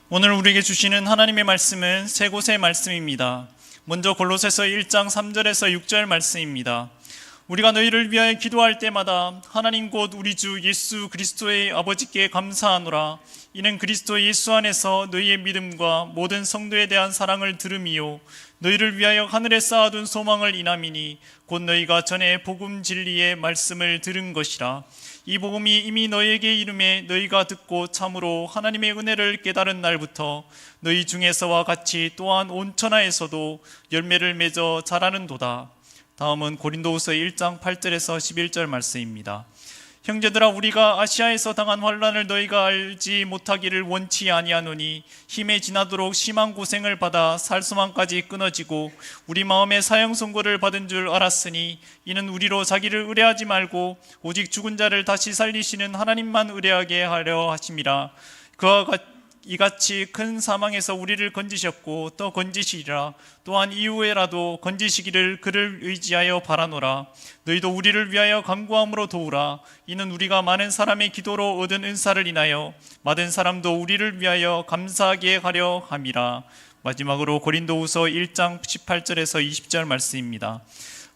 오늘 우리에게 주시는 하나님의 말씀은 세 곳의 말씀입니다. 먼저 골로새서 1장 3절에서 6절 말씀입니다. 우리가 너희를 위하여 기도할 때마다 하나님 곧 우리 주 예수 그리스도의 아버지께 감사하노라. 이는 그리스도 예수 안에서 너희의 믿음과 모든 성도에 대한 사랑을 들음이요 너희를 위하여 하늘에 쌓아둔 소망을 인함이니 곧 너희가 전에 복음 진리의 말씀을 들은 것이라. 이 복음이 이미 너희에게 이름에 너희가 듣고 참으로 하나님의 은혜를 깨달은 날부터 너희 중에서와 같이 또한 온 천하에서도 열매를 맺어 자라는도다. 다음은 고린도후서 1장 8절에서 11절 말씀입니다. 형제들아, 우리가 아시아에서 당한 환난을 너희가 알지 못하기를 원치 아니하노니 힘에 지나도록 심한 고생을 받아 살수만까지 끊어지고 우리 마음에 사형 선고를 받은 줄 알았으니 이는 우리로 자기를 의뢰하지 말고 오직 죽은 자를 다시 살리시는 하나님만 의뢰하게 하려 하심이라. 그와 이같이 큰 사망에서 우리를 건지셨고 또 건지시리라. 또한 이후에라도 건지시기를 그를 의지하여 바라노라. 너희도 우리를 위하여 간구함으로 도우라. 이는 우리가 많은 사람의 기도로 얻은 은사를 인하여 많은 사람도 우리를 위하여 감사하게 하려 함이라. 마지막으로 고린도후서 1장 18절에서 20절 말씀입니다.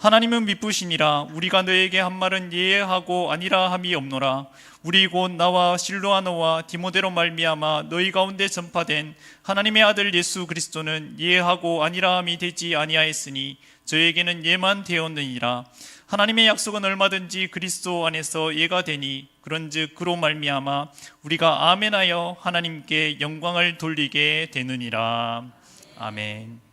하나님은 미쁘시니라. 우리가 너에게 한 말은 예하고 아니라 함이 없노라. 우리 곧 나와 실로아노와 디모데로 말미암아 너희 가운데 전파된 하나님의 아들 예수 그리스도는 예하고 아니라 함이 되지 아니하였으니 저에게는 예만 되었느니라. 하나님의 약속은 얼마든지 그리스도 안에서 예가 되니 그런즉 그로 말미암아 우리가 아멘하여 하나님께 영광을 돌리게 되느니라. 아멘.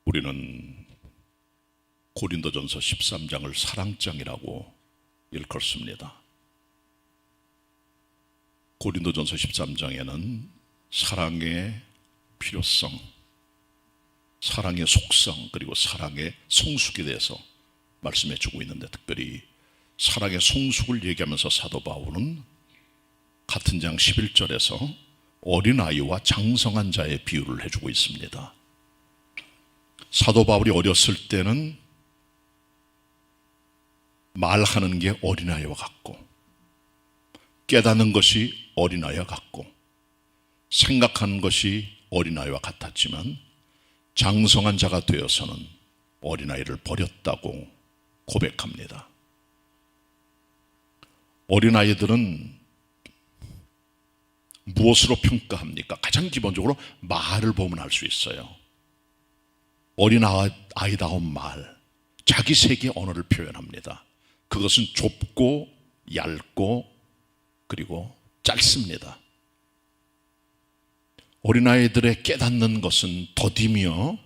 우리는 고린도전서 13장을 사랑장이라고 일컫습니다. 고린도전서 13장에는 사랑의 필요성, 사랑의 속성, 그리고 사랑의 성숙에 대해서 말씀해 주고 있는데, 특별히 사랑의 성숙을 얘기하면서 사도 바울은 같은 장 11절에서 어린아이와 장성한 자의 비유를 해주고 있습니다. 사도 바울이 어렸을 때는 말하는 게 어린아이와 같고, 깨닫는 것이 어린아이와 같고, 생각하는 것이 어린아이와 같았지만 장성한 자가 되어서는 어린아이를 버렸다고 고백합니다. 어린아이들은 무엇으로 평가합니까? 가장 기본적으로 말을 보면 알 수 있어요. 어린아이다운 말, 자기 세계의 언어를 표현합니다. 그것은 좁고 얇고 그리고 짧습니다. 어린아이들의 깨닫는 것은 더디며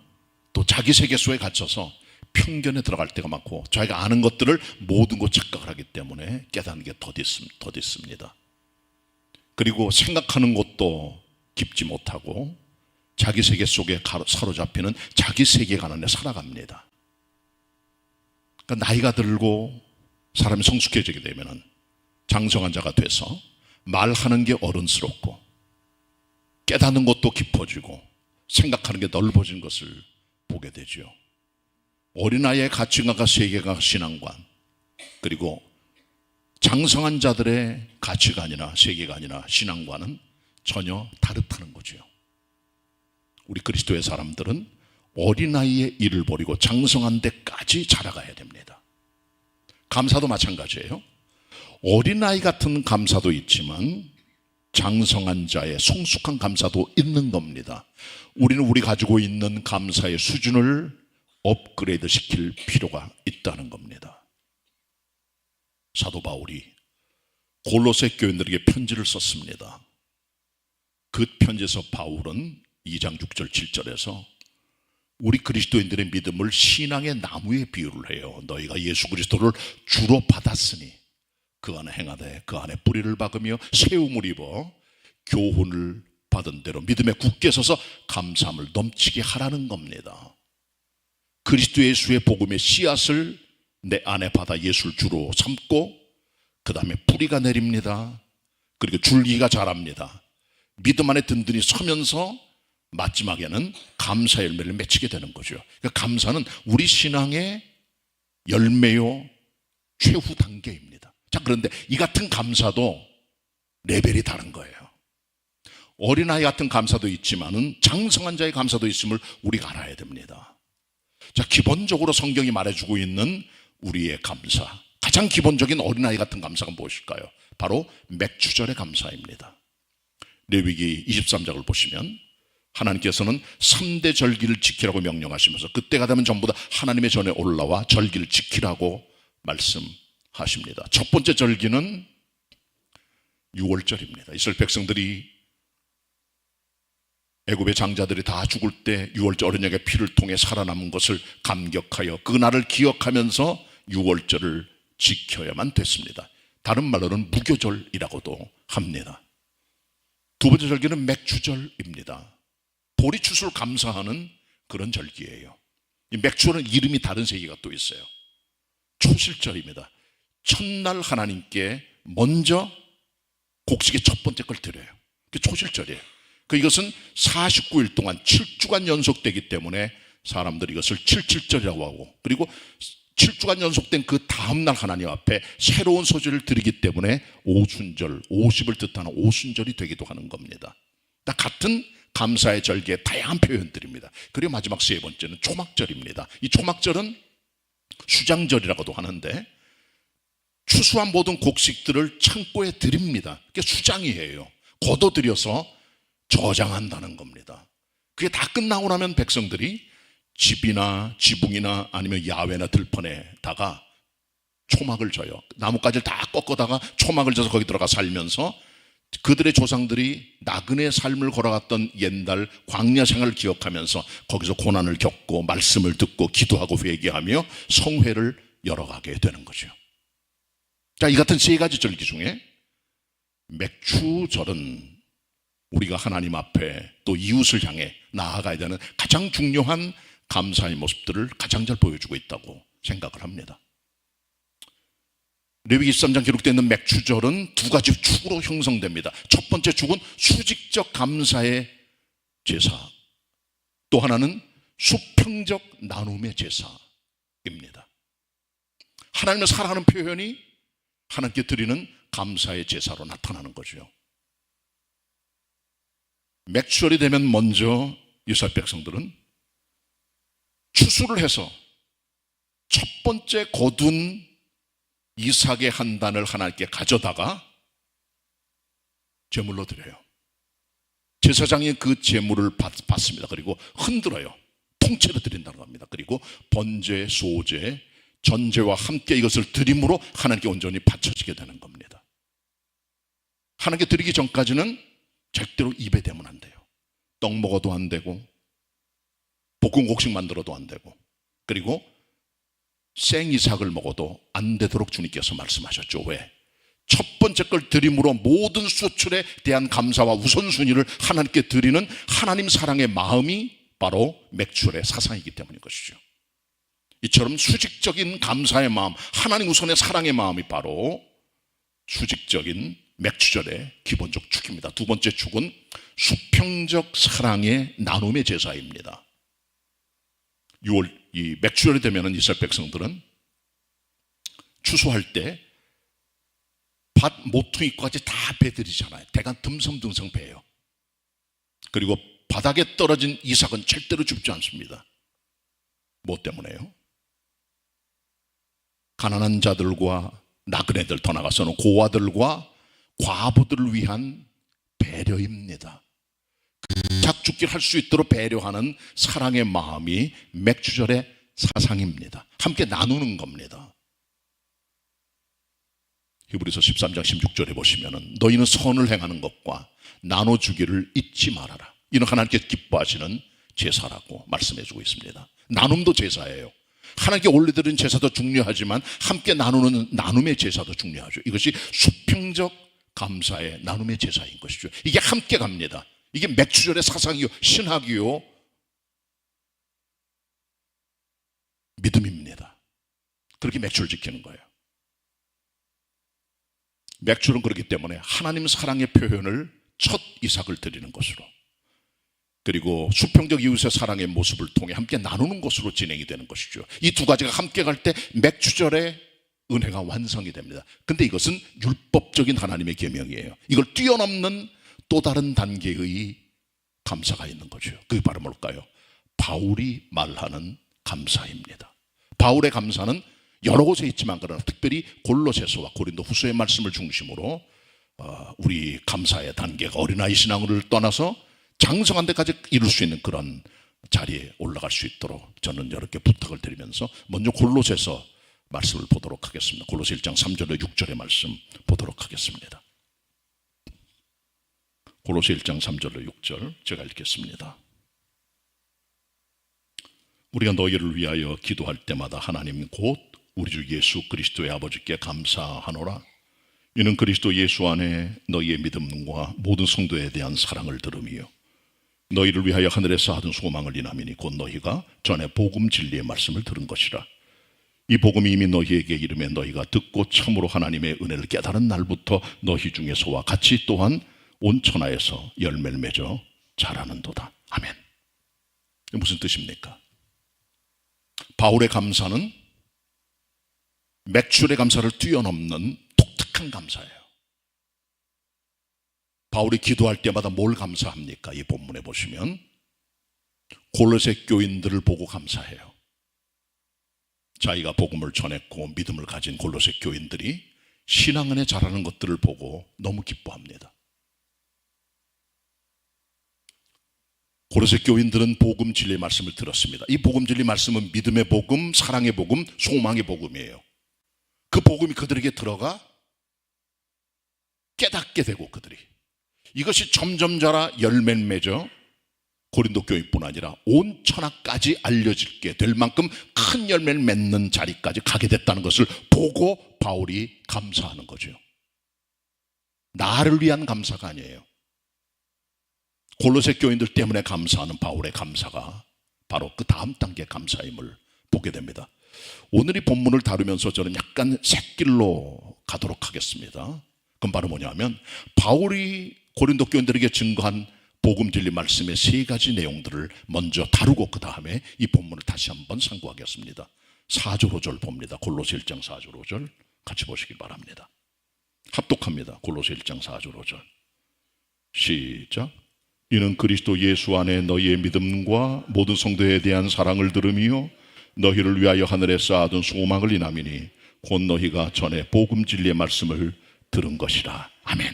또 자기 세계 속에 갇혀서 편견에 들어갈 때가 많고, 자기가 아는 것들을 모든 것 착각을 하기 때문에 깨닫는 게 더디습니다. 그리고 생각하는 것도 깊지 못하고 자기 세계 속에 사로잡히는 자기 세계관 안에 살아갑니다. 그러니까 나이가 들고 사람이 성숙해지게 되면 장성한 자가 돼서 말하는 게 어른스럽고 깨닫는 것도 깊어지고 생각하는 게 넓어진 것을 보게 되죠. 어린아이의 가치관과 세계관, 신앙관, 그리고 장성한 자들의 가치관이나 세계관이나 신앙관은 전혀 다르다는 거죠. 우리 그리스도의 사람들은 어린아이의 일을 버리고 장성한 데까지 자라가야 됩니다. 감사도 마찬가지예요. 어린아이 같은 감사도 있지만 장성한 자의 성숙한 감사도 있는 겁니다. 우리는 우리 가지고 있는 감사의 수준을 업그레이드 시킬 필요가 있다는 겁니다. 사도 바울이 골로새 교인들에게 편지를 썼습니다. 그 편지에서 바울은 2장 6절 7절에서 우리 그리스도인들의 믿음을 신앙의 나무에 비유를 해요. 너희가 예수 그리스도를 주로 받았으니 그 안에 행하되 그 안에 뿌리를 박으며 세움을 입어 교훈을 받은 대로 믿음에 굳게 서서 감사함을 넘치게 하라는 겁니다. 그리스도 예수의 복음의 씨앗을 내 안에 받아 예수를 주로 삼고 그 다음에 뿌리가 내립니다. 그리고 줄기가 자랍니다. 믿음 안에 든든히 서면서 마지막에는 감사 열매를 맺히게 되는 거죠. 그러니까 감사는 우리 신앙의 열매요 최후 단계입니다. 자, 그런데 이 같은 감사도 레벨이 다른 거예요. 어린아이 같은 감사도 있지만은 장성한 자의 감사도 있음을 우리가 알아야 됩니다. 자, 기본적으로 성경이 말해주고 있는 우리의 감사, 가장 기본적인 어린아이 같은 감사가 무엇일까요? 바로 맥주절의 감사입니다. 레위기 23장을 보시면 하나님께서는 3대 절기를 지키라고 명령하시면서 그때가 되면 전부 다 하나님의 전에 올라와 절기를 지키라고 말씀하십니다. 첫 번째 절기는 유월절입니다. 이스라엘 백성들이 애굽의 장자들이 다 죽을 때 유월절 어린 양의 피를 통해 살아남은 것을 감격하여 그날을 기억하면서 유월절을 지켜야만 됐습니다. 다른 말로는 무교절이라고도 합니다. 두 번째 절기는 맥주절입니다. 보리추수를 감사하는 그런 절기예요. 이 맥주는 이름이 다른 세계가 또 있어요. 초실절입니다. 첫날 하나님께 먼저 곡식의 첫 번째 걸 드려요. 그게 초실절이에요. 이것은 49일 동안 7주간 연속되기 때문에 사람들이 이것을 77절이라고 하고, 그리고 7주간 연속된 그 다음날 하나님 앞에 새로운 소재를 드리기 때문에 오순절, 50을 뜻하는 오순절이 되기도 하는 겁니다. 같은 감사의 절기의 다양한 표현들입니다. 그리고 마지막 세 번째는 초막절입니다. 이 초막절은 수장절이라고도 하는데 추수한 모든 곡식들을 창고에 드립니다. 그게 수장이에요. 걷어들여서 저장한다는 겁니다. 그게 다 끝나고 나면 백성들이 집이나 지붕이나 아니면 야외나 들판에다가 초막을 져요. 나뭇가지를 다 꺾어다가 초막을 져서 거기 들어가 살면서 그들의 조상들이 나그네 삶을 걸어갔던 옛날 광야 생활을 기억하면서 거기서 고난을 겪고 말씀을 듣고 기도하고 회개하며 성회를 열어가게 되는 거죠. 자, 이 같은 세 가지 절기 중에 맥추절은 우리가 하나님 앞에 또 이웃을 향해 나아가야 되는 가장 중요한 감사의 모습들을 가장 잘 보여주고 있다고 생각을 합니다. 레위기 23장 기록되어 있는 맥추절은 두 가지 축으로 형성됩니다. 첫 번째 축은 수직적 감사의 제사, 또 하나는 수평적 나눔의 제사입니다. 하나님을 사랑하는 표현이 하나님께 드리는 감사의 제사로 나타나는 거죠. 맥추절이 되면 먼저 이스라엘 백성들은 추수를 해서 첫 번째 거둔 이삭의 한 단을 하나님께 가져다가 제물로 드려요. 제사장이 그 제물을 받습니다. 그리고 흔들어요. 통째로 드린다고 합니다. 그리고 번제, 소제, 전제와 함께 이것을 드림으로 하나님께 온전히 바쳐지게 되는 겁니다. 하나님께 드리기 전까지는 절대로 입에 대면 안 돼요. 떡 먹어도 안 되고 볶은 곡식 만들어도 안 되고, 그리고 생이삭을 먹어도 안 되도록 주님께서 말씀하셨죠. 왜? 첫 번째 걸 드림으로 모든 수출에 대한 감사와 우선순위를 하나님께 드리는 하나님 사랑의 마음이 바로 맥추절의 사상이기 때문인 것이죠. 이처럼 수직적인 감사의 마음, 하나님 우선의 사랑의 마음이 바로 수직적인 맥추절의 기본적 축입니다. 두 번째 축은 수평적 사랑의 나눔의 제사입니다. 6월 이 맥추절이 되면은 이스라엘 백성들은 추수할 때 밭 모퉁이까지 다 베드리잖아요. 대강 듬성듬성 베요. 그리고 바닥에 떨어진 이삭은 절대로 줍지 않습니다. 뭐 때문에요? 가난한 자들과 나그네들, 더 나아가서는 고아들과 과부들을 위한 배려입니다. 작죽기를 할 수 있도록 배려하는 사랑의 마음이 맥추절의 사상입니다. 함께 나누는 겁니다. 히브리서 13장 16절에 보시면은 너희는 선을 행하는 것과 나눠주기를 잊지 말아라. 이는 하나님께 기뻐하시는 제사라고 말씀해주고 있습니다. 나눔도 제사예요. 하나님께 올려드리는 제사도 중요하지만 함께 나누는 나눔의 제사도 중요하죠. 이것이 수평적 감사의 나눔의 제사인 것이죠. 이게 함께 갑니다. 이게 맥추절의 사상이요, 신학이요, 믿음입니다. 그렇게 맥추를 지키는 거예요. 맥추는 그렇기 때문에 하나님 사랑의 표현을 첫 이삭을 드리는 것으로, 그리고 수평적 이웃의 사랑의 모습을 통해 함께 나누는 것으로 진행이 되는 것이죠. 이 두 가지가 함께 갈 때 맥추절의 은혜가 완성이 됩니다. 근데 이것은 율법적인 하나님의 계명이에요. 이걸 뛰어넘는 또 다른 단계의 감사가 있는 거죠. 그게 바로 뭘까요? 바울이 말하는 감사입니다. 바울의 감사는 여러 곳에 있지만 그러나 특별히 골로새서와 고린도 후서의 말씀을 중심으로 우리 감사의 단계가 어린아이 신앙을 떠나서 장성한 데까지 이룰 수 있는 그런 자리에 올라갈 수 있도록 저는 여러분께 부탁을 드리면서 먼저 골로새서 말씀을 보도록 하겠습니다. 골로새 1장 3절에 6절의 말씀 보도록 하겠습니다. 골로새 1장 3절로 6절 제가 읽겠습니다. 우리가 너희를 위하여 기도할 때마다 하나님 곧 우리 주 예수 그리스도의 아버지께 감사하노라. 이는 그리스도 예수 안에 너희의 믿음과 모든 성도에 대한 사랑을 들음이요 너희를 위하여 하늘에서 하던 소망을 인함이니 곧 너희가 전에 복음 진리의 말씀을 들은 것이라. 이 복음이 이미 너희에게 이름에 너희가 듣고 참으로 하나님의 은혜를 깨달은 날부터 너희 중에서와 같이 또한 온 천하에서 열매를 맺어 자라는도다. 아멘. 무슨 뜻입니까? 바울의 감사는 맥추절의 감사를 뛰어넘는 독특한 감사예요. 바울이 기도할 때마다 뭘 감사합니까? 이 본문에 보시면 골로새 교인들을 보고 감사해요. 자기가 복음을 전했고 믿음을 가진 골로새 교인들이 신앙 안에 자라는 것들을 보고 너무 기뻐합니다. 골로새 교인들은 복음 진리의 말씀을 들었습니다. 이 복음 진리 말씀은 믿음의 복음, 사랑의 복음, 소망의 복음이에요. 그 복음이 그들에게 들어가 깨닫게 되고 그들이 이것이 점점 자라 열매를 맺어 고린도 교회뿐 아니라 온 천하까지 알려지게 될 만큼 큰 열매를 맺는 자리까지 가게 됐다는 것을 보고 바울이 감사하는 거죠. 나를 위한 감사가 아니에요. 골로새 교인들 때문에 감사하는 바울의 감사가 바로 그 다음 단계 감사임을 보게 됩니다. 오늘 이 본문을 다루면서 저는 약간 샛길로 가도록 하겠습니다. 그건 바로 뭐냐면 바울이 고린도 교인들에게 증거한 복음 진리 말씀의 세 가지 내용들을 먼저 다루고 그 다음에 이 본문을 다시 한번 상고하겠습니다. 4절 5절 봅니다. 골로새 1장 4절 5절 같이 보시길 바랍니다. 합독합니다. 골로새 1장 4절 5절 시작. 이는 그리스도 예수 안에 너희의 믿음과 모든 성도에 대한 사랑을 들음이요 너희를 위하여 하늘에 쌓아둔 소망을 인함이니 곧 너희가 전에 복음 진리의 말씀을 들은 것이라. 아멘.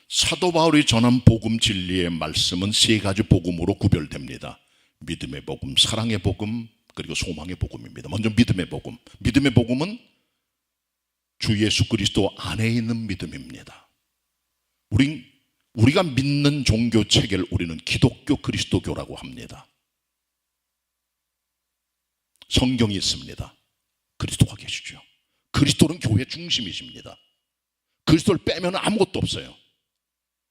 사도 바울이 전한 복음 진리의 말씀은 세 가지 복음으로 구별됩니다. 믿음의 복음, 사랑의 복음, 그리고 소망의 복음입니다. 먼저 믿음의 복음. 믿음의 복음은 주 예수 그리스도 안에 있는 믿음입니다. 우리가 믿는 종교 체계를 우리는 기독교 그리스도교라고 합니다. 성경이 있습니다. 그리스도가 계시죠. 그리스도는 교회 중심이십니다. 그리스도를 빼면 아무것도 없어요.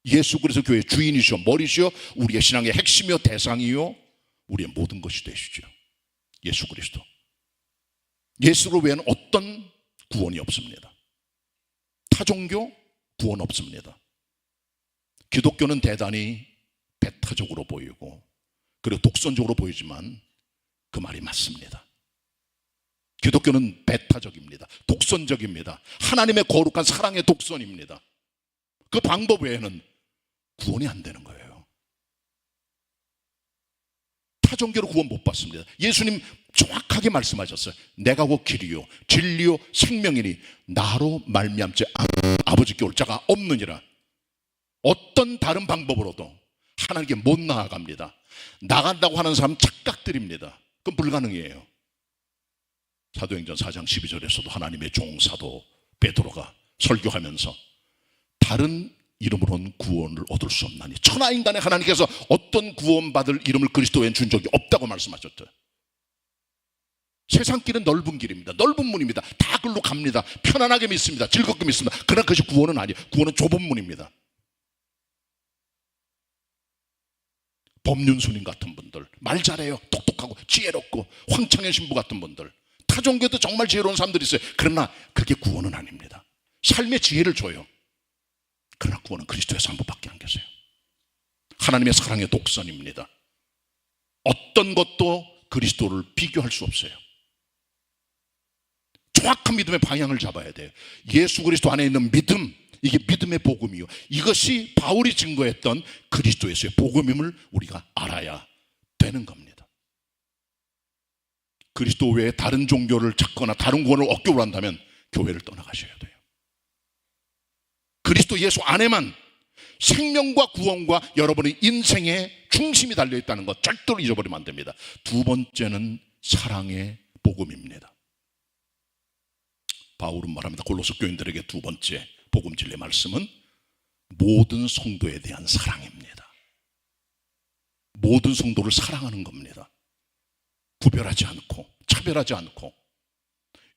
예수 그리스도 교회의 주인이시오, 머리시오, 우리의 신앙의 핵심이요 대상이요 우리의 모든 것이 되시죠. 예수 그리스도. 예수를 외에는 어떤 구원이 없습니다. 타종교 구원 없습니다. 기독교는 대단히 배타적으로 보이고 그리고 독선적으로 보이지만 그 말이 맞습니다. 기독교는 배타적입니다. 독선적입니다. 하나님의 거룩한 사랑의 독선입니다. 그 방법 외에는 구원이 안 되는 거예요. 타종교로 구원 못 받습니다. 예수님 정확하게 말씀하셨어요. 내가 곧 길이요 진리요 생명이니 나로 말미암지 아버지께 올 자가 없느니라. 어떤 다른 방법으로도 하나님께 못 나아갑니다. 나간다고 하는 사람 착각들입니다. 그건 불가능해요. 사도행전 4장 12절에서도 하나님의 종 사도 베드로가 설교하면서 다른 이름으로는 구원을 얻을 수 없나니 천하인간에 하나님께서 어떤 구원받을 이름을 그리스도에 준 적이 없다고 말씀하셨죠. 세상 길은 넓은 길입니다. 넓은 문입니다. 다 글로 갑니다. 편안하게 믿습니다. 즐겁게 믿습니다. 그러나 그것이 구원은 아니에요. 구원은 좁은 문입니다. 법륜스님 같은 분들, 말 잘해요, 똑똑하고 지혜롭고 황창현 신부 같은 분들, 타종교도 정말 지혜로운 사람들이 있어요. 그러나 그게 구원은 아닙니다. 삶의 지혜를 줘요. 그러나 구원은 그리스도에서 한 분밖에 안 계세요. 하나님의 사랑의 독선입니다. 어떤 것도 그리스도를 비교할 수 없어요. 정확한 믿음의 방향을 잡아야 돼요. 예수 그리스도 안에 있는 믿음, 이게 믿음의 복음이요. 이것이 바울이 증거했던 그리스도에서의 복음임을 우리가 알아야 되는 겁니다. 그리스도 외에 다른 종교를 찾거나 다른 구원을 얻기로 한다면 교회를 떠나가셔야 돼요. 그리스도 예수 안에만 생명과 구원과 여러분의 인생의 중심이 달려있다는 것 절대로 잊어버리면 안 됩니다. 두 번째는 사랑의 복음입니다. 바울은 말합니다. 골로새 교인들에게 두 번째 복음 진리의 말씀은 모든 성도에 대한 사랑입니다. 모든 성도를 사랑하는 겁니다. 구별하지 않고 차별하지 않고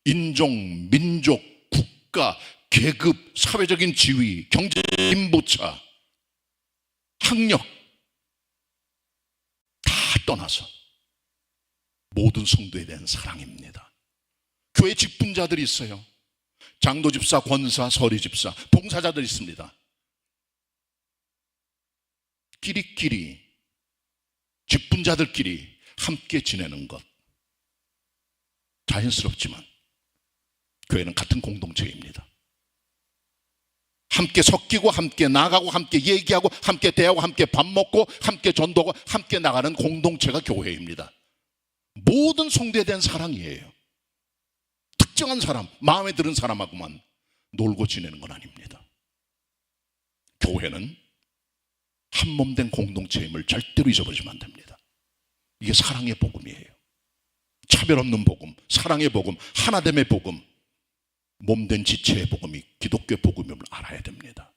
인종, 민족, 국가, 계급, 사회적인 지위, 경제적 인보차, 학력 다 떠나서 모든 성도에 대한 사랑입니다. 교회 직분자들이 있어요. 장로집사, 권사, 서리집사, 봉사자들이 있습니다. 끼리끼리 직분자들끼리 함께 지내는 것 자연스럽지만 교회는 같은 공동체입니다. 함께 섞이고 함께 나가고 함께 얘기하고 함께 대하고 함께 밥 먹고 함께 전도하고 함께 나가는 공동체가 교회입니다. 모든 성도에 대한 사랑이에요. 특정한 사람, 마음에 드는 사람하고만 놀고 지내는 건 아닙니다. 교회는 한 몸 된 공동체임을 절대로 잊어버리시면 안 됩니다. 이게 사랑의 복음이에요. 차별 없는 복음, 사랑의 복음, 하나됨의 복음, 몸된 지체의 복음이 기독교의 복음임을 알아야 됩니다.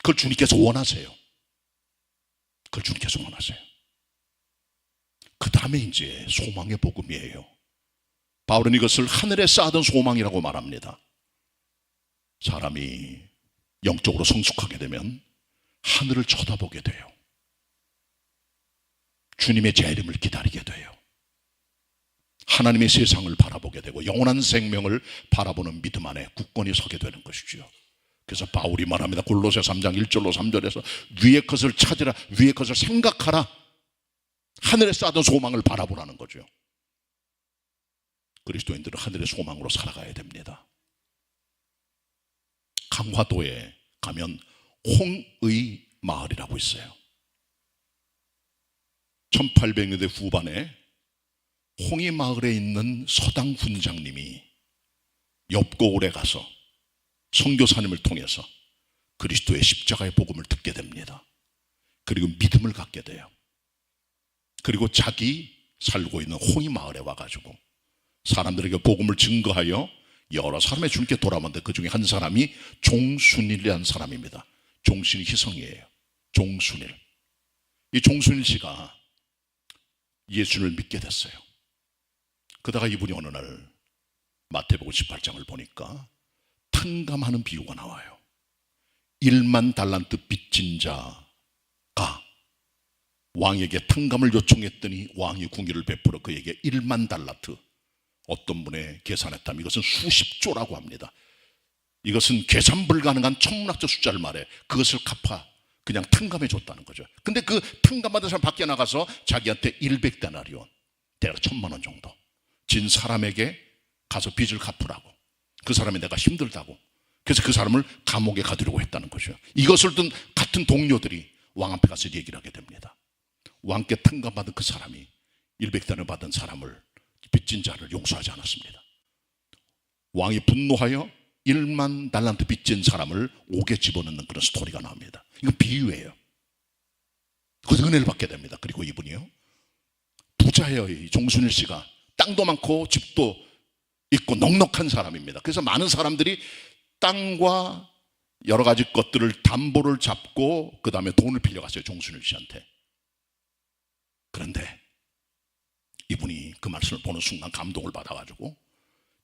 그걸 주님께서 원하세요. 그걸 주님께서 원하세요. 그 다음에 이제 소망의 복음이에요. 바울은 이것을 하늘에 쌓아둔 소망이라고 말합니다. 사람이 영적으로 성숙하게 되면 하늘을 쳐다보게 돼요. 주님의 재림을 기다리게 돼요. 하나님의 세상을 바라보게 되고 영원한 생명을 바라보는 믿음 안에 굳건히 서게 되는 것이죠. 그래서 바울이 말합니다. 골로새 3장 1절로 3절에서 위의 것을 찾으라, 위의 것을 생각하라. 하늘에 쌓아둔 소망을 바라보라는 거죠. 그리스도인들은 하늘의 소망으로 살아가야 됩니다. 강화도에 가면 홍의 마을이라고 있어요. 1800년대 후반에 홍의 마을에 있는 서당 훈장님이 엽고을에 가서 선교사님을 통해서 그리스도의 십자가의 복음을 듣게 됩니다. 그리고 믿음을 갖게 돼요. 그리고 자기 살고 있는 홍의 마을에 와가지고 사람들에게 복음을 증거하여 여러 사람의 주님께 돌아왔는데 그 중에 한 사람이 종순일이라는 사람입니다. 종순이 희성이에요. 종순일. 이 종순일 씨가 예수를 믿게 됐어요. 그러다가 이분이 어느 날 마태복음 18장을 보니까 탕감하는 비유가 나와요. 1만 달란트 빚진 자가 왕에게 탕감을 요청했더니 왕이 궁유를 베풀어 그에게 1만 달란트, 어떤 분의 계산했다면 이것은 수십조라고 합니다. 이것은 계산 불가능한 천문학적 숫자를 말해 그것을 갚아 그냥 탕감해 줬다는 거죠. 근데 그 탕감받은 사람 밖에 나가서 자기한테 100데나리온, 대략 1000만 원 정도 진 사람에게 가서 빚을 갚으라고. 그 사람이 내가 힘들다고. 그래서 그 사람을 감옥에 가두려고 했다는 거죠. 이것을 든 같은 동료들이 왕 앞에 가서 얘기를 하게 됩니다. 왕께 탕감받은 그 사람이 100데나리온 받은 사람을, 빚진 자를 용서하지 않았습니다. 왕이 분노하여 1만 달란트 빚진 사람을 옥에 집어넣는 그런 스토리가 나옵니다. 이건 비유예요. 그래서 은혜를 받게 됩니다. 그리고 이분이요, 부자예요. 이 종순일 씨가 땅도 많고 집도 있고 넉넉한 사람입니다. 그래서 많은 사람들이 땅과 여러 가지 것들을 담보를 잡고 그 다음에 돈을 빌려갔어요. 종순일 씨한테. 그런데 이분이 그 말씀을 보는 순간 감동을 받아가지고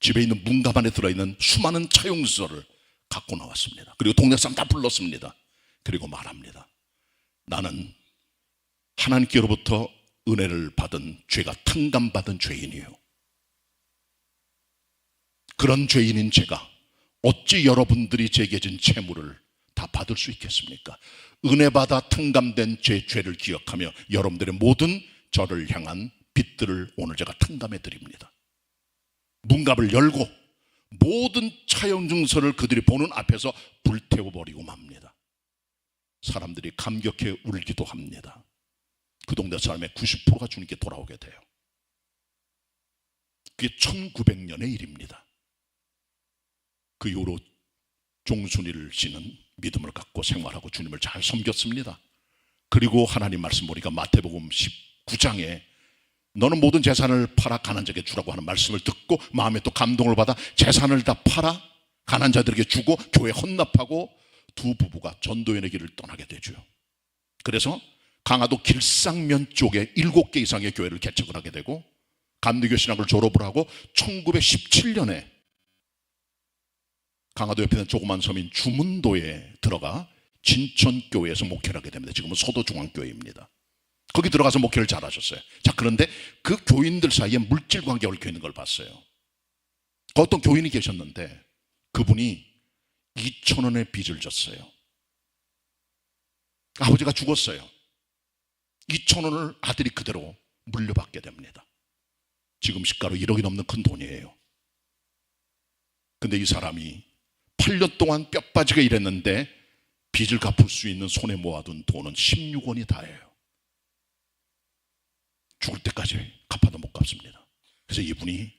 집에 있는 문갑 안에 들어있는 수많은 차용서를 갖고 나왔습니다. 그리고 동네 사람 다 불렀습니다. 그리고 말합니다. 나는 하나님께로부터 은혜를 받은, 죄가 탕감받은 죄인이에요. 그런 죄인인 제가 어찌 여러분들이 제게 진 채무를 다 받을 수 있겠습니까? 은혜 받아 탕감된 제 죄를 기억하며 여러분들의 모든 저를 향한 빚들을 오늘 제가 탕감해 드립니다. 문갑을 열고 모든 차용증서를 그들이 보는 앞에서 불태워버리고 맙니다. 사람들이 감격해 울기도 합니다. 그 동네 사람의 90%가 주님께 돌아오게 돼요. 그게 1900년의 일입니다. 그 이후로 종순일 씨는 믿음을 갖고 생활하고 주님을 잘 섬겼습니다. 그리고 하나님 말씀 보니까 마태복음 19장에 너는 모든 재산을 팔아 가난한 자에게 주라고 하는 말씀을 듣고 마음에 또 감동을 받아 재산을 다 팔아 가난한 자들에게 주고 교회 헌납하고 두 부부가 전도연의 길을 떠나게 되죠. 그래서 강화도 길상면 쪽에 7개 이상의 교회를 개척을 하게 되고 감리교 신학을 졸업을 하고 1917년에 강화도 옆에 있는 조그만 섬인 주문도에 들어가 진천교회에서 목회를 하게 됩니다. 지금은 소도중앙교회입니다. 거기 들어가서 목회를 잘하셨어요. 자, 그런데 그 교인들 사이에 물질 관계가 얽혀 있는 걸 봤어요. 그 어떤 교인이 계셨는데 그분이 2,000원의 빚을 졌어요. 아버지가 죽었어요. 2,000원을 아들이 그대로 물려받게 됩니다. 지금 시가로 1억이 넘는 큰 돈이에요. 근데 이 사람이 8년 동안 뼈 빠지게 일했는데 빚을 갚을 수 있는 손에 모아둔 돈은 16원이 다예요. 죽을 때까지 갚아도 못 갚습니다. 그래서 이분이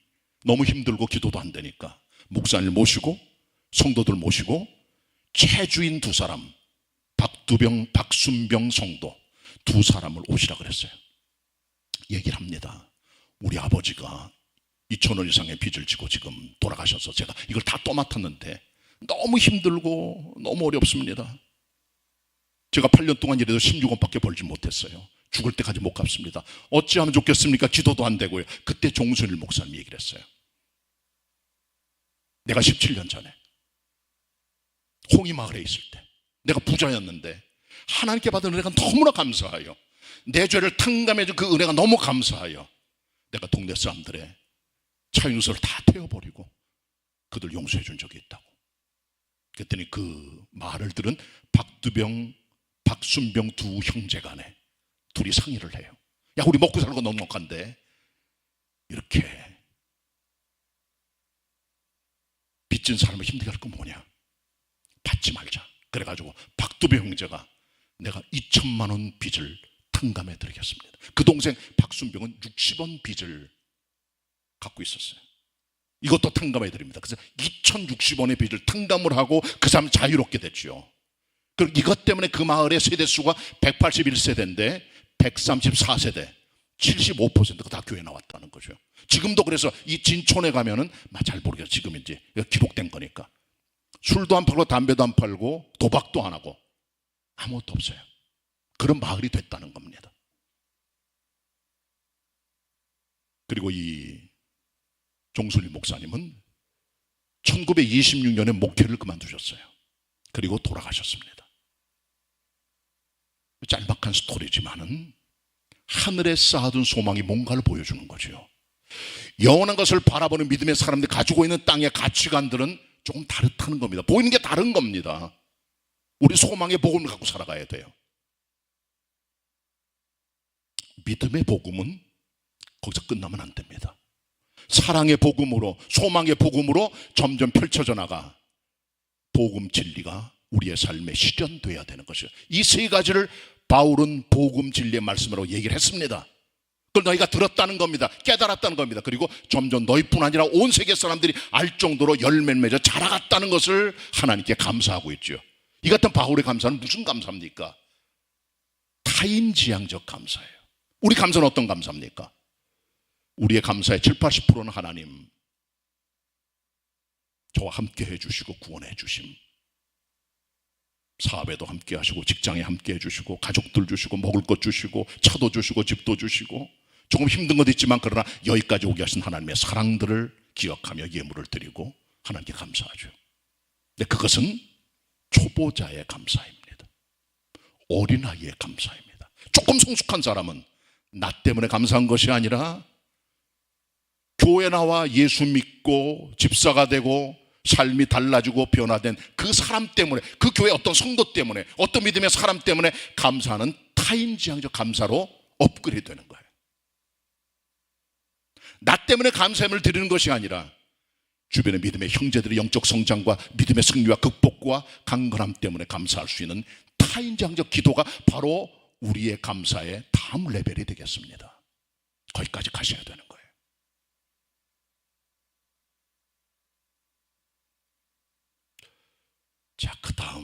너무 힘들고 기도도 안 되니까 목사님을 모시고 성도들 모시고 채주인 2사람, 박순병 성도 2사람을 오시라 그랬어요. 얘기를 합니다. 우리 아버지가 2,000원 이상의 빚을 지고 지금 돌아가셔서 제가 이걸 다 떠맡았는데 너무 힘들고 너무 어렵습니다. 제가 8년 동안 일해도 16원밖에 벌지 못했어요. 죽을 때까지 못 갚습니다. 어찌하면 좋겠습니까? 기도도 안 되고요. 그때 종순일 목사님이 얘기를 했어요. 내가 17년 전에 홍이마을에 있을 때 내가 부자였는데 하나님께 받은 은혜가 너무나 감사하여, 내 죄를 탕감해준 그 은혜가 너무 감사하여 내가 동네 사람들의 차윤서를 다 태워버리고 그들 용서해 준 적이 있다고. 그랬더니 그 말을 들은 박두병, 박순병 두 형제 간에 둘이 상의를 해요. 야, 우리 먹고 살고 넉넉한데 이렇게 빚진 사람을 힘들게 할 건 뭐냐, 받지 말자. 그래가지고 박두병 형제가 내가 2천만 원 빚을 탕감해 드리겠습니다. 그 동생 박순병은 60원 빚을 갖고 있었어요. 이것도 탕감해 드립니다. 그래서 2,060원의 빚을 탕감을 하고 그 사람 자유롭게 됐죠. 그리고 이것 때문에 그 마을의 세대수가 181세대인데 134세대 75%가 다 교회 나왔다는 거죠. 지금도 그래서 이 진촌에 가면은 잘 모르겠어요. 지금 이제 기록된 거니까 술도 안 팔고 담배도 안 팔고 도박도 안 하고 아무것도 없어요. 그런 마을이 됐다는 겁니다. 그리고 이 종순일 목사님은 1926년에 목회를 그만두셨어요. 그리고 돌아가셨습니다. 짤막한 스토리지만은 하늘에 쌓아둔 소망이 뭔가를 보여주는 거죠. 영원한 것을 바라보는 믿음의 사람들이 가지고 있는 땅의 가치관들은 조금 다르다는 겁니다. 보이는 게 다른 겁니다. 우리 소망의 복음을 갖고 살아가야 돼요. 믿음의 복음은 거기서 끝나면 안 됩니다. 사랑의 복음으로, 소망의 복음으로 점점 펼쳐져 나가 복음 진리가 우리의 삶에 실현돼야 되는 것이죠. 이 세 가지를 바울은 복음 진리의 말씀으로 얘기를 했습니다. 그걸 너희가 들었다는 겁니다. 깨달았다는 겁니다. 그리고 점점 너희뿐 아니라 온 세계 사람들이 알 정도로 열매를 맺어 자라갔다는 것을 하나님께 감사하고 있죠. 이 같은 바울의 감사는 무슨 감사입니까? 타인지향적 감사예요. 우리 감사는 어떤 감사입니까? 우리의 감사의 7, 80%는 하나님 저와 함께 해주시고 구원해 주심, 사업에도 함께 하시고 직장에 함께 해주시고 가족들 주시고 먹을 것 주시고 차도 주시고 집도 주시고 조금 힘든 것도 있지만 그러나 여기까지 오게 하신 하나님의 사랑들을 기억하며 예물을 드리고 하나님께 감사하죠. 근데 그것은 초보자의 감사입니다. 어린아이의 감사입니다. 조금 성숙한 사람은 나 때문에 감사한 것이 아니라 교회 나와 예수 믿고 집사가 되고 삶이 달라지고 변화된 그 사람 때문에, 그 교회 어떤 성도 때문에, 어떤 믿음의 사람 때문에 감사하는 타인지향적 감사로 업그레이드 되는 거예요. 나 때문에 감사함을 드리는 것이 아니라 주변의 믿음의 형제들의 영적 성장과 믿음의 승리와 극복과 강건함 때문에 감사할 수 있는 타인지향적 기도가 바로 우리의 감사의 다음 레벨이 되겠습니다. 거기까지 가셔야 되는 거예요. 자, 그 다음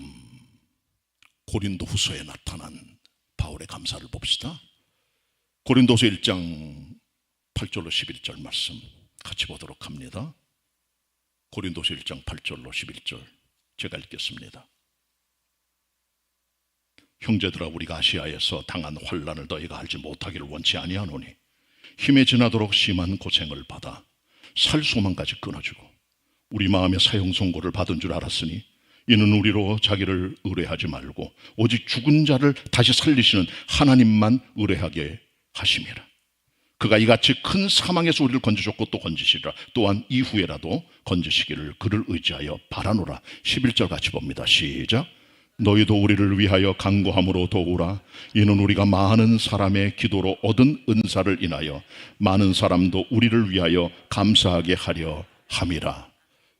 고린도후서에 나타난 바울의 감사를 봅시다. 고린도서 1장 8절로 11절 말씀 같이 보도록 합니다. 고린도서 1장 8절로 11절 제가 읽겠습니다. 형제들아, 우리가 아시아에서 당한 환난을 너희가 알지 못하기를 원치 아니하노니 힘에 지나도록 심한 고생을 받아 살 소망까지 끊어지고 우리 마음에 사형 선고를 받은 줄 알았으니 이는 우리로 자기를 의뢰하지 말고 오직 죽은 자를 다시 살리시는 하나님만 의뢰하게 하심이라. 그가 이같이 큰 사망에서 우리를 건지셨고 또 건지시리라. 또한 이후에라도 건지시기를 그를 의지하여 바라노라. 11절 같이 봅니다. 시작. 너희도 우리를 위하여 간구함으로 도우라. 이는 우리가 많은 사람의 기도로 얻은 은사를 인하여 많은 사람도 우리를 위하여 감사하게 하려 함이라.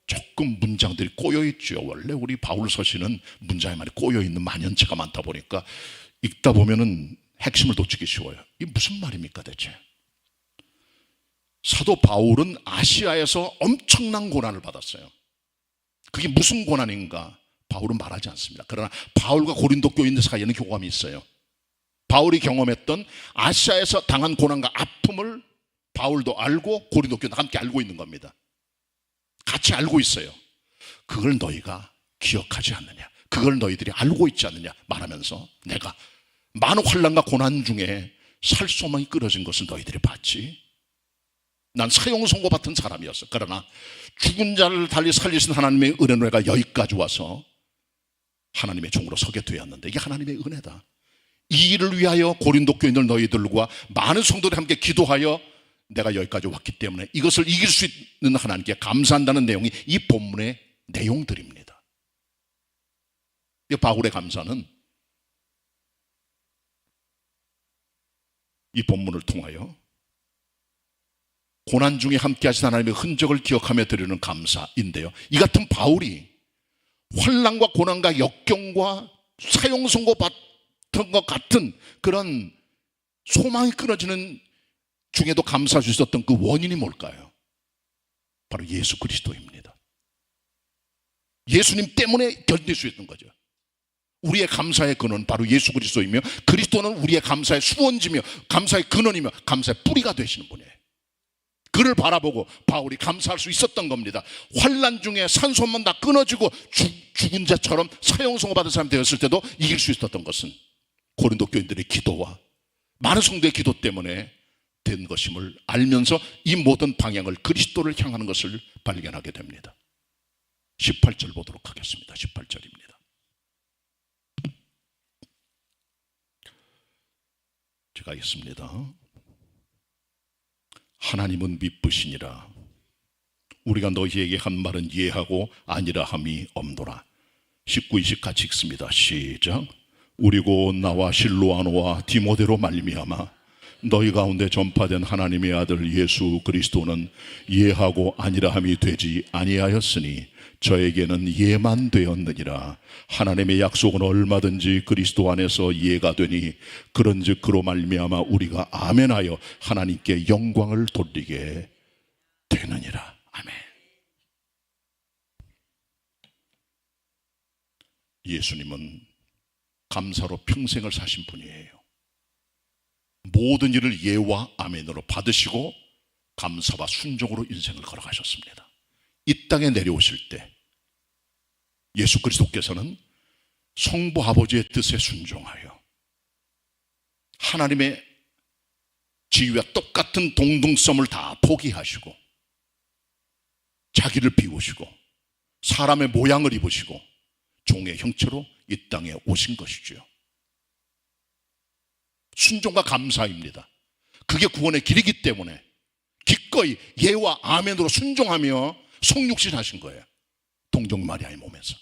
조금 문장들이 꼬여있죠. 원래 우리 바울 서신은 문장이 많이 꼬여있는 만연체가 많다 보니까 읽다 보면은 핵심을 놓치기 쉬워요. 이게 무슨 말입니까 대체? 사도 바울은 아시아에서 엄청난 고난을 받았어요. 그게 무슨 고난인가? 바울은 말하지 않습니다. 그러나 바울과 고린도 교인들 사이에는 교감이 있어요. 바울이 경험했던 아시아에서 당한 고난과 아픔을 바울도 알고 고린도 교인도 함께 알고 있는 겁니다. 같이 알고 있어요. 그걸 너희가 기억하지 않느냐? 그걸 너희들이 알고 있지 않느냐 말하면서 내가 많은 환난과 고난 중에 살 소망이 끊어진 것을 너희들이 봤지. 난 사형 선고 받은 사람이었어. 그러나 죽은 자를 달리 살리신 하나님의 은혜가 여기까지 와서 하나님의 종으로 서게 되었는데 이게 하나님의 은혜다. 이 일을 위하여 고린도 교인들 너희들과 많은 성도들이 함께 기도하여 내가 여기까지 왔기 때문에 이것을 이길 수 있는 하나님께 감사한다는 내용이 이 본문의 내용들입니다. 이 바울의 감사는 이 본문을 통하여 고난 중에 함께 하신 하나님의 흔적을 기억하며 드리는 감사인데요, 이 같은 바울이 환난과 고난과 역경과 사형 선고 받던 것 같은 그런 소망이 끊어지는 중에도 감사할 수 있었던 그 원인이 뭘까요? 바로 예수 그리스도입니다. 예수님 때문에 견딜 수 있는 거죠. 우리의 감사의 근원은 바로 예수 그리스도이며 그리스도는 우리의 감사의 수원지며 감사의 근원이며 감사의 뿌리가 되시는 분이에요. 그를 바라보고 바울이 감사할 수 있었던 겁니다. 환난 중에 산소만 다 끊어지고 죽은 자처럼 사형 선고 받은 사람이 되었을 때도 이길 수 있었던 것은 고린도 교인들의 기도와 많은 성도의 기도 때문에 된 것임을 알면서 이 모든 방향을 그리스도를 향하는 것을 발견하게 됩니다. 18절 보도록 하겠습니다. 18절입니다. 제가 읽습니다. 하나님은 미쁘시니라. 우리가 너희에게 한 말은 예하고 아니라 함이 없노라. 19, 20 같이 읽습니다. 시작. 우리고 나와 실로아노와 디모데로 말미암아 너희 가운데 전파된 하나님의 아들 예수 그리스도는 예하고 아니라 함이 되지 아니하였으니 저에게는 예만 되었느니라. 하나님의 약속은 얼마든지 그리스도 안에서 예가 되니 그런즉 그로 말미암아 우리가 아멘하여 하나님께 영광을 돌리게 되느니라. 아멘. 예수님은 감사로 평생을 사신 분이에요. 모든 일을 예와 아멘으로 받으시고 감사와 순종으로 인생을 걸어가셨습니다. 이 땅에 내려오실 때 예수 그리스도께서는 성부 아버지의 뜻에 순종하여 하나님의 지위와 똑같은 동등성을 다 포기하시고 자기를 비우시고 사람의 모양을 입으시고 종의 형체로 이 땅에 오신 것이죠. 순종과 감사입니다. 그게 구원의 길이기 때문에 기꺼이 예와 아멘으로 순종하며 성육신 하신 거예요. 동정 마리아의 몸에서.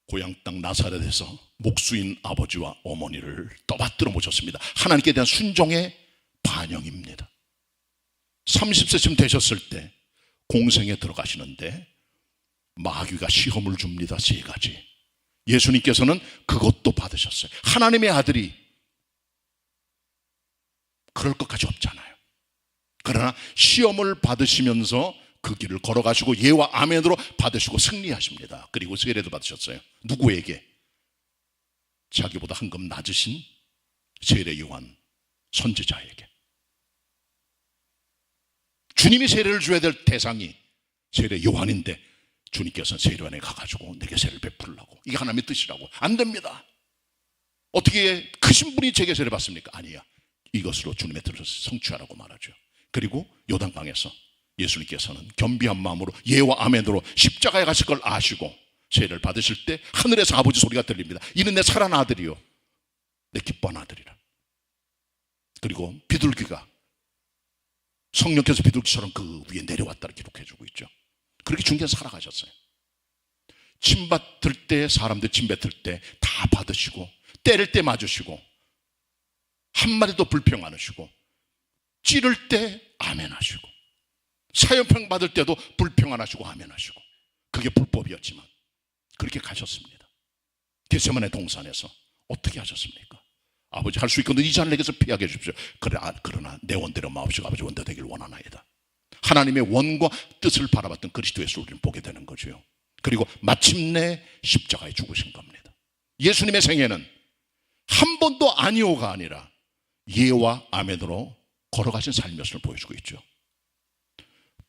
고향 땅 나사렛에서 목수인 아버지와 어머니를 떠받들어 모셨습니다. 하나님께 대한 순종의 반영입니다. 30세쯤 되셨을 때 공생에 들어가시는데 마귀가 시험을 줍니다. 3가지. 예수님께서는 그것도 받으셨어요. 하나님의 아들이 그럴 것까지 없잖아요. 그러나 시험을 받으시면서 그 길을 걸어가시고 예와 아멘으로 받으시고 승리하십니다. 그리고 세례도 받으셨어요. 누구에게? 자기보다 한 급 낮으신 세례 요한 선지자에게. 주님이 세례를 줘야 될 대상이 세례 요한인데 주님께서는 세례 요한에 가가지고 내게 세례를 베풀라고. 이게 하나님의 뜻이라고. 안 됩니다. 어떻게 크신 분이 제게 세례 받습니까? 아니야. 이것으로 주님의 뜻을 성취하라고 말하죠. 그리고 요단강에서 예수님께서는 겸비한 마음으로 예와 아멘으로 십자가에 가실 걸 아시고 세례를 받으실 때 하늘에서 아버지 소리가 들립니다. 이는 내 사랑하는 아들이요 내 기뻐하는 아들이라. 그리고 비둘기가 성령께서 비둘기처럼 그 위에 내려왔다를 기록해주고 있죠. 그렇게 주님께서 살아가셨어요. 침 받을 때 사람들 침 뱉을 때 다 받으시고 때릴 때 맞으시고 한마디도 불평 안 하시고 찌를 때 아멘 하시고 사형평 받을 때도 불평 안 하시고 아멘 하시고 그게 불법이었지만 그렇게 가셨습니다. 겟세마네 동산에서 어떻게 하셨습니까? 아버지 할 수 있거든 이 잔을 내게서 피하게 해주십시오. 그러나 내 원대로 마옵시고 아버지 원대로 되길 원하나이다. 하나님의 원과 뜻을 바라봤던 그리스도 예수를 우리는 보게 되는 거죠. 그리고 마침내 십자가에 죽으신 겁니다. 예수님의 생애는 한 번도 아니오가 아니라 예와 아멘으로 걸어가신 삶이었음을 보여주고 있죠.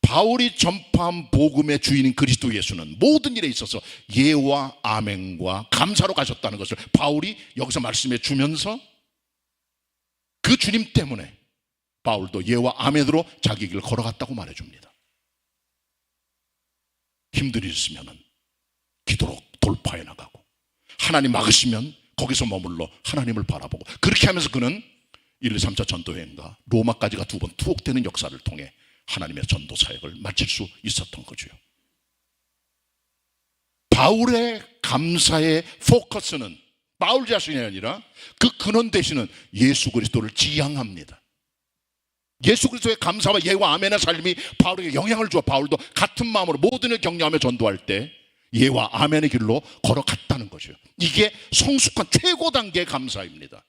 바울이 전파한 복음의 주인인 그리스도 예수는 모든 일에 있어서 예와 아멘과 감사로 가셨다는 것을 바울이 여기서 말씀해 주면서 그 주님 때문에 바울도 예와 아멘으로 자기 길을 걸어갔다고 말해줍니다. 힘들으시면 기도로 돌파해 나가고, 하나님 막으시면 거기서 머물러 하나님을 바라보고, 그렇게 하면서 그는 1, 2, 3차 전도여행과 로마까지가 2번 투옥되는 역사를 통해 하나님의 전도 사역을 마칠 수 있었던 거죠. 바울의 감사의 포커스는 바울 자신이 아니라 그 근원 되시는 예수 그리스도를 지향합니다. 예수 그리스도의 감사와 예와 아멘의 삶이 바울에게 영향을 주어 바울도 같은 마음으로 모든 을 격려하며 전도할 때 예와 아멘의 길로 걸어갔다는 거죠. 이게 성숙한 최고 단계의 감사입니다.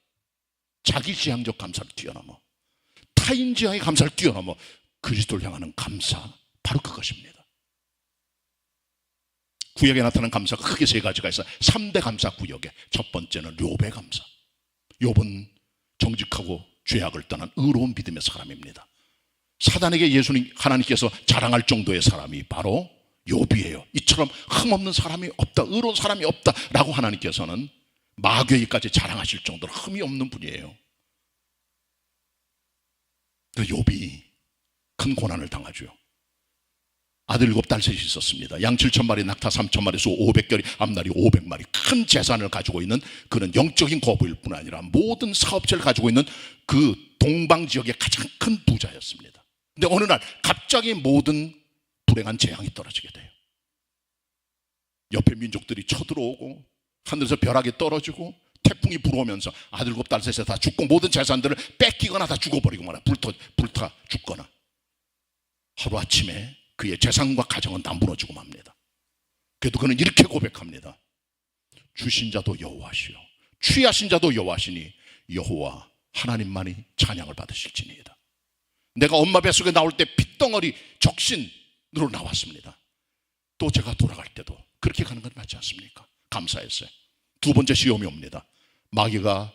자기 지향적 감사를 뛰어넘어, 타인 지향의 감사를 뛰어넘어 그리스도를 향하는 감사, 바로 그것입니다. 구역에 나타난 감사가 크게 3가지가 있어요. 3대 감사 구역에 첫 번째는 욥의 감사. 욥은 정직하고 죄악을 떠난 의로운 믿음의 사람입니다. 사단에게 예수님 하나님께서 자랑할 정도의 사람이 바로 욥이에요. 이처럼 흠없는 사람이 없다, 의로운 사람이 없다라고 하나님께서는 마귀에게까지 자랑하실 정도로 흠이 없는 분이에요. 그 욥이 큰 고난을 당하죠. 아들 7딸 셋이 있었습니다. 양 7,000마리, 낙타 3,000마리, 소 500결이, 앞날이 500마리. 큰 재산을 가지고 있는 그는 영적인 거부일 뿐 아니라 모든 사업체를 가지고 있는 그 동방 지역의 가장 큰 부자였습니다. 근데 어느 날 갑자기 모든 불행한 재앙이 떨어지게 돼요. 옆에 민족들이 쳐들어오고 하늘에서 벼락이 떨어지고 태풍이 불어오면서 아들 7딸 셋에 다 죽고 모든 재산들을 뺏기거나 다 죽어버리고 말아, 불타 죽거나. 하루아침에 그의 재산과 가정은 다 무너지고 맙니다. 그래도 그는 이렇게 고백합니다. 주신 자도 여호와시요 취하신 자도 여호와시니 여호와 하나님만이 찬양을 받으실지니이다. 내가 엄마 뱃속에 나올 때 핏덩어리 적신으로 나왔습니다. 또 제가 돌아갈 때도 그렇게 가는 건 맞지 않습니까? 감사했어요. 2번째 시험이 옵니다. 마귀가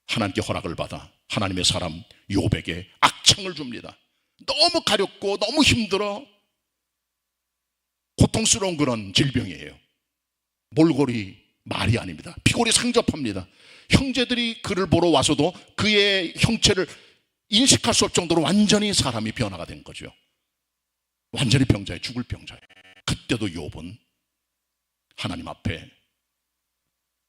하나님께 허락을 받아 하나님의 사람 욥에게 악창을 줍니다. 너무 가렵고 너무 힘들어 고통스러운 그런 질병이에요. 몰골이 말이 아닙니다. 피골이 상접합니다. 형제들이 그를 보러 와서도 그의 형체를 인식할 수 없을 정도로 완전히 사람이 변화가 된 거죠. 완전히 병자에 죽을 병자에. 그때도 욥은 하나님 앞에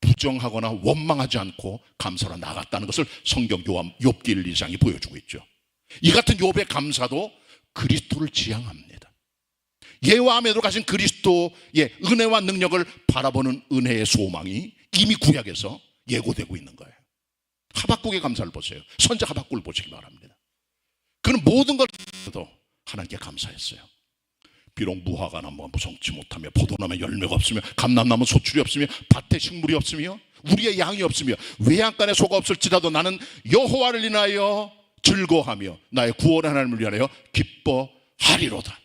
부정하거나 원망하지 않고 감사로 나갔다는 것을 성경 욥기 1, 2장이 보여주고 있죠. 이 같은 욥의 감사도 그리스도를 지향합니다. 예와 아멘으로 가신 그리스도의 은혜와 능력을 바라보는 은혜의 소망이 이미 구약에서 예고되고 있는 거예요. 하박국의 감사를 보세요. 선자 하박국을 보시기 바랍니다. 그는 모든 걸 하나님께 감사했어요. 비록 무화과 나무가 무성치 못하며 포도나무에 열매가 없으며 감람나무 소출이 없으며 밭에 식물이 없으며 우리의 양이 없으며 외양간에 소가 없을지라도 나는 여호와를 인하여 즐거워하며 나의 구원의 하나님을 위하여 기뻐하리로다.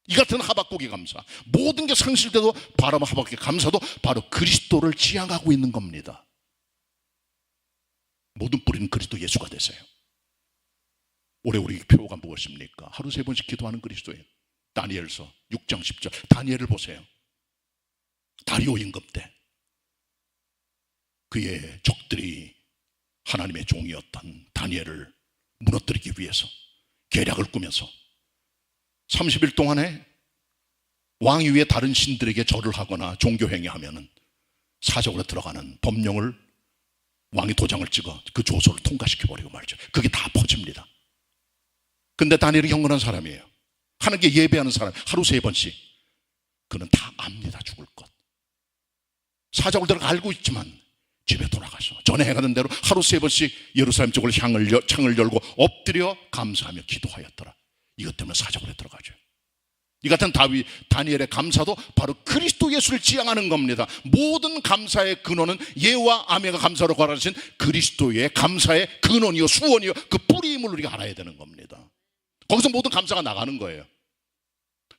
이 같은 하박국의 감사, 모든 게 상실돼도 바로 하박국의 감사도 바로 그리스도를 지향하고 있는 겁니다. 모든 뿌리는 그리스도 예수가 되세요. 올해 우리 표가 무엇입니까? 하루 3번씩 기도하는 그리스도예요. 다니엘서 6장 10절 다니엘을 보세요. 다리오 임금 때 그의 적들이 하나님의 종이었던 다니엘을 무너뜨리기 위해서 계략을 꾸면서 30일 동안에 왕 위에 다른 신들에게 절을 하거나 종교행위하면은 사적으로 들어가는 법령을 왕이 도장을 찍어 그 조서를 통과시켜버리고 말죠. 그게 다 퍼집니다. 근데 다니엘이 경건한 사람이에요. 하나님께 예배하는 사람, 하루 3번씩. 그는 다 압니다, 죽을 것. 사적을 들어가 알고 있지만 집에 돌아가서 전에 해가던 대로 하루 3번씩 예루살렘 쪽으로 창을 열고 엎드려 감사하며 기도하였더라. 이것 때문에 사적으로 들어가죠. 이 같은 다니엘의 감사도 바로 그리스도 예수를 지향하는 겁니다. 모든 감사의 근원은 예와 아멘과 감사로 걸어가신 그리스도의 감사의 근원이요 수원이요 그 뿌리임을 우리가 알아야 되는 겁니다. 거기서 모든 감사가 나가는 거예요.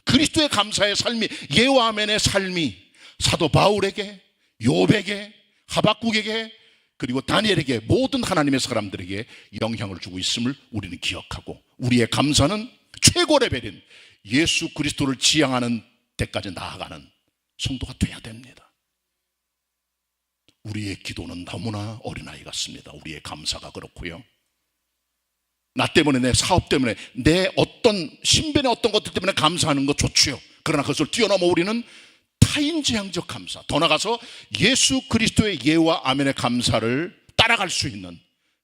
그리스도의 감사의 삶이, 예와 아멘의 삶이 사도 바울에게, 욥에게, 하박국에게, 그리고 다니엘에게, 모든 하나님의 사람들에게 영향을 주고 있음을 우리는 기억하고, 우리의 감사는 최고 레벨인 예수 그리스도를 지향하는 데까지 나아가는 성도가 돼야 됩니다. 우리의 기도는 너무나 어린아이 같습니다. 우리의 감사가 그렇고요. 나 때문에, 내 사업 때문에, 내 어떤 신변의 어떤 것들 때문에 감사하는 것 좋지요. 그러나 그것을 뛰어넘어 우리는 타인지향적 감사, 더 나아가서 예수 그리스도의 예와 아멘의 감사를 따라갈 수 있는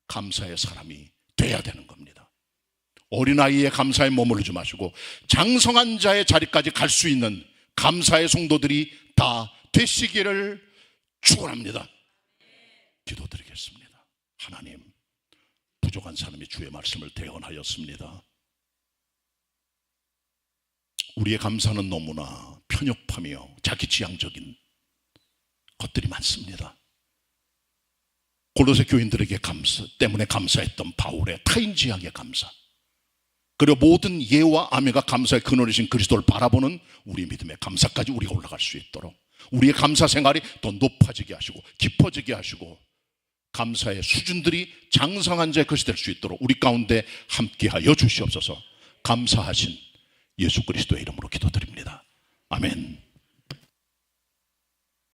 감사의 사람이 돼야 되는 겁니다. 어린아이의 감사에 머무르지 마시고 장성한 자의 자리까지 갈 수 있는 감사의 성도들이 다 되시기를 축원합니다. 기도드리겠습니다. 하나님, 부족한 사람이 주의 말씀을 대언하였습니다. 우리의 감사는 너무나 편협하며 자기지향적인 것들이 많습니다. 골로새 교인들에게 감사 때문에 감사했던 바울의 타인지향의 감사, 그리고 모든 예와 아멘과 감사의 근원이신 그리스도를 바라보는 우리 믿음의 감사까지 우리가 올라갈 수 있도록 우리의 감사 생활이 더 높아지게 하시고 깊어지게 하시고 감사의 수준들이 장성한 자의 것이 될 수 있도록 우리 가운데 함께하여 주시옵소서. 감사하신 예수 그리스도의 이름으로 기도드립니다. 아멘.